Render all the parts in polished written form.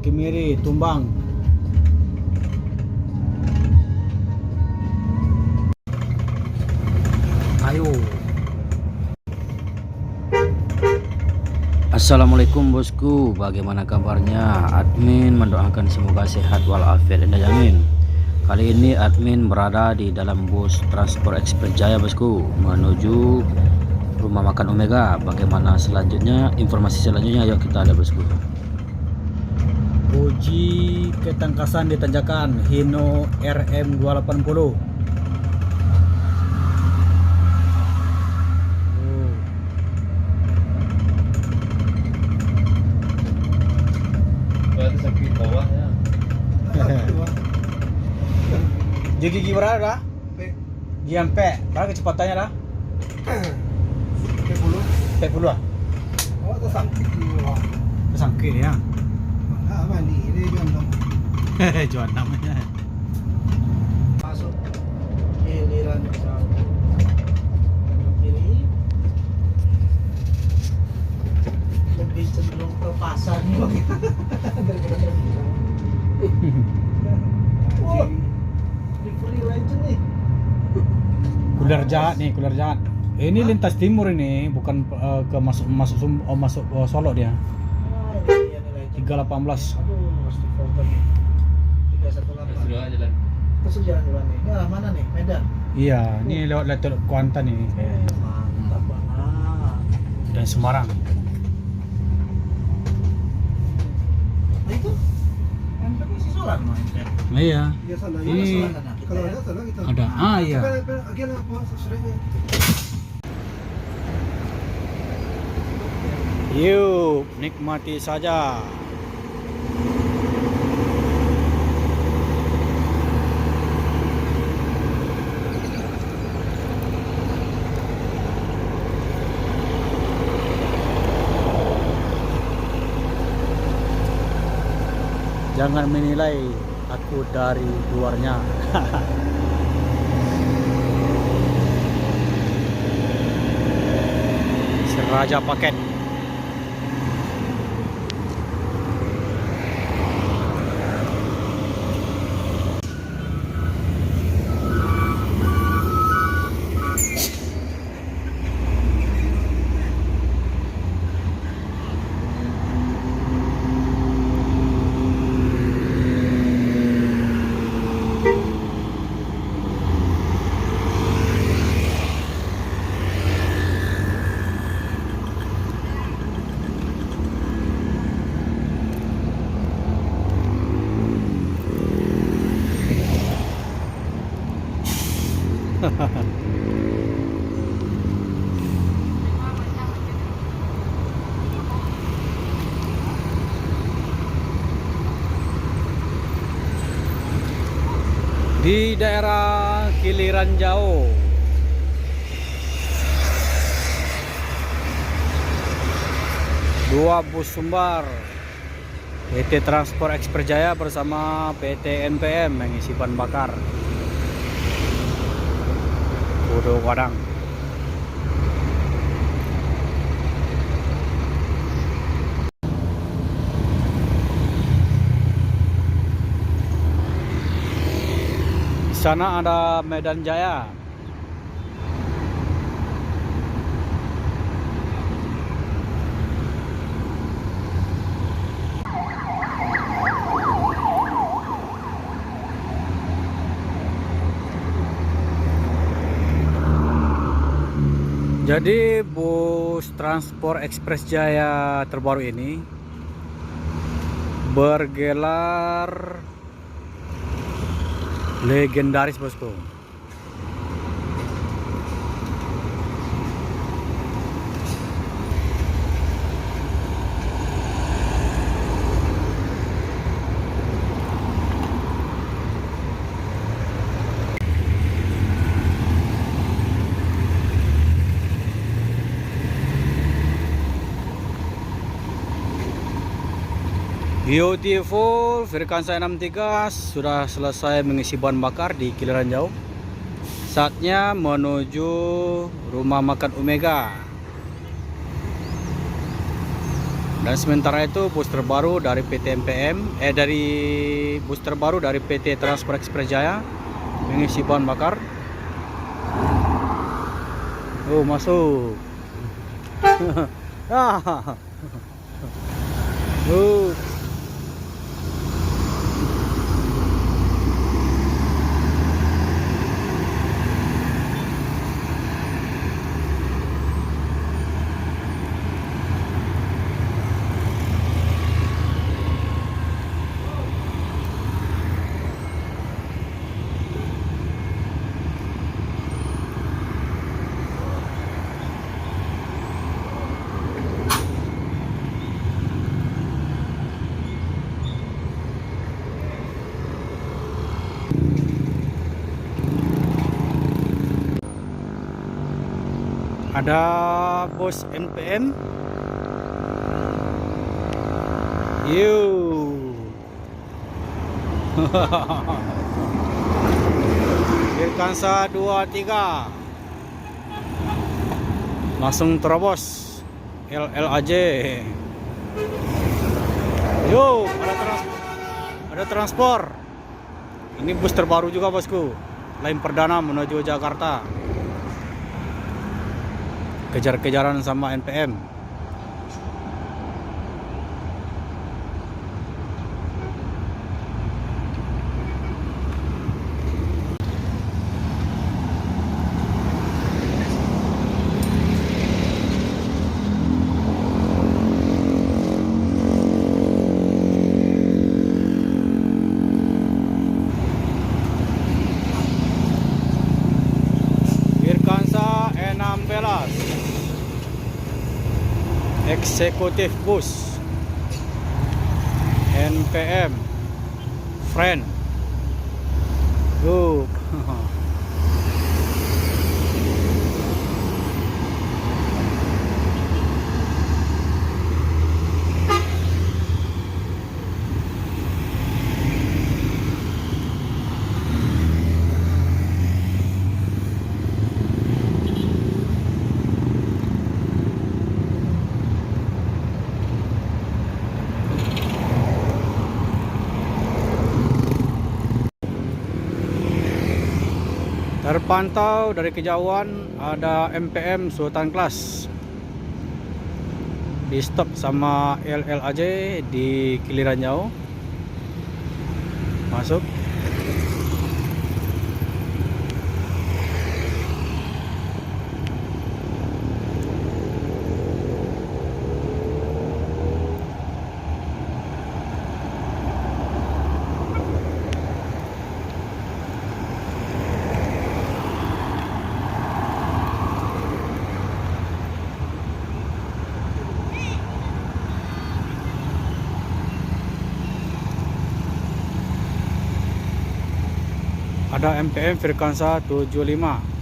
Kemiri, Tumbang. Ayo. Assalamualaikum bosku, bagaimana kabarnya? Admin mendoakan semoga sehat walafiat dan jamin. Kali ini admin berada di dalam bus Transport Express Jaya bosku, menuju rumah makan Omega. Bagaimana selanjutnya, informasi selanjutnya yuk kita lihat bosku. Uji ketangkasan di tanjakan Hino RM 280. Sakit bawahnya. Gigi berapa dah? Gigi sampai berapa kecepatannya dah? 40 ah? Oh, tersangkut di bawah. Tersangkut ya? Apa nih? Ini jualan. Jual namanya. Masuk giliran kiri. Lebih cenderung ke pasar nih bang. Daripada terminal. Wah, di Free Legend nih. Kuliah jahat nih, kuliah jahat. Ini lintas timur ini, bukan ke masuk Solo dia. Wah, ini ya nih Legend. 318. Aduh, mesti foto nih. 318. Sudah jalan. Terus jalan nih. Ini arah mana nih? Medan. Iya, ini lewat Teluk Kuantan ini. Mantap banget. Dan Semarang. Nah itu, handphone isi solar no handphone. Iya. Iya solar. Ini Kalau ada solar kita. ada. Ah iya. Agen apa sesuatu. Yuk, nikmati saja. Jangan menilai aku dari luarnya. Seraja paket. Di daerah Kiliran Jauh. Dua bus sumbar PT Transport Express Jaya bersama PT NPM mengisi bahan bakar. Kudu Padang. Di sana ada Medan Jaya. Jadi bus Transport Express Jaya terbaru ini bergelar legendaris bosku. Beautiful, Firkansa 63 sudah selesai mengisi bahan bakar di Kiliran Jauh. Saatnya menuju rumah makan Omega. Dan sementara itu bus terbaru dari PT MPM, dari bus terbaru dari PT Transport Express Jaya mengisi bahan bakar. Oh, masuk. Oh. Ada bos MPM. Virkansa 23 langsung terobos LLAJ. Ada transport. Ini bus terbaru juga bosku, lain perdana menuju Jakarta. Kejar-kejaran sama NPM. Virkansa 16 eksekutif bus NPM friend. Terpantau dari kejauhan ada MPM Sultan Class di stop sama LLAJ di Kiliran jauh. Masuk. Ada MPM Virkansa 75.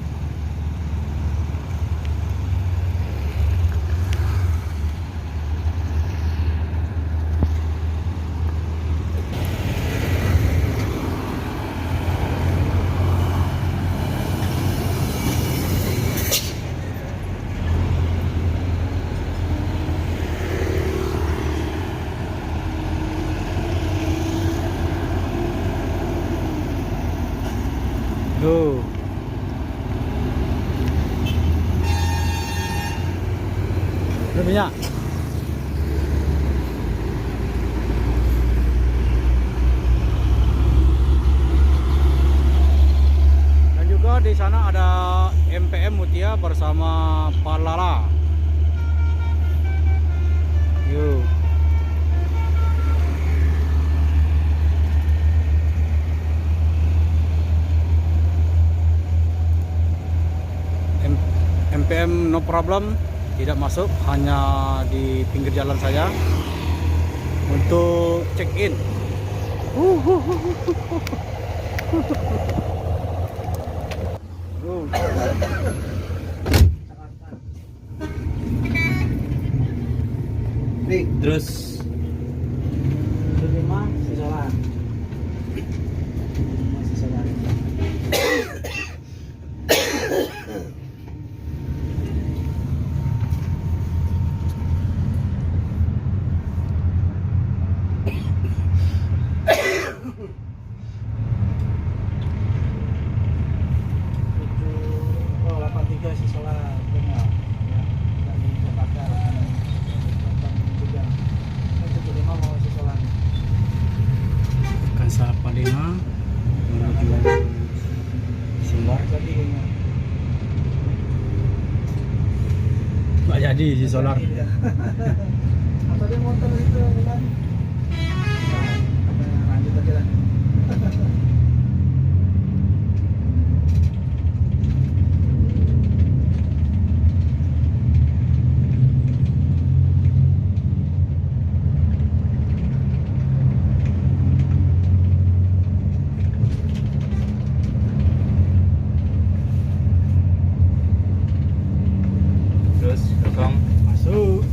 Tuh. Ada minyak. Dan juga di sana ada MPM Mutia bersama Palala. Yuk. MPM no problem, tidak masuk, hanya di pinggir jalan saja untuk check in. Terus 5 sisawan. Pak. Jadi kayaknya. Nggak jadi si solar. Iya. Apa dia motor itu kan? Nah, lanjut aja lah. Terus kosong. Masuk.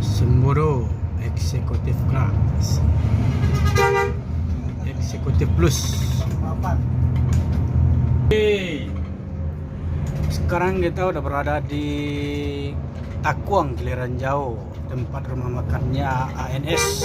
Semboro Executive Class, Executive Plus. Papan. Hey. Sekarang kita udah berada di Takuang, Keliran Jauh, tempat rumah makannya ANS.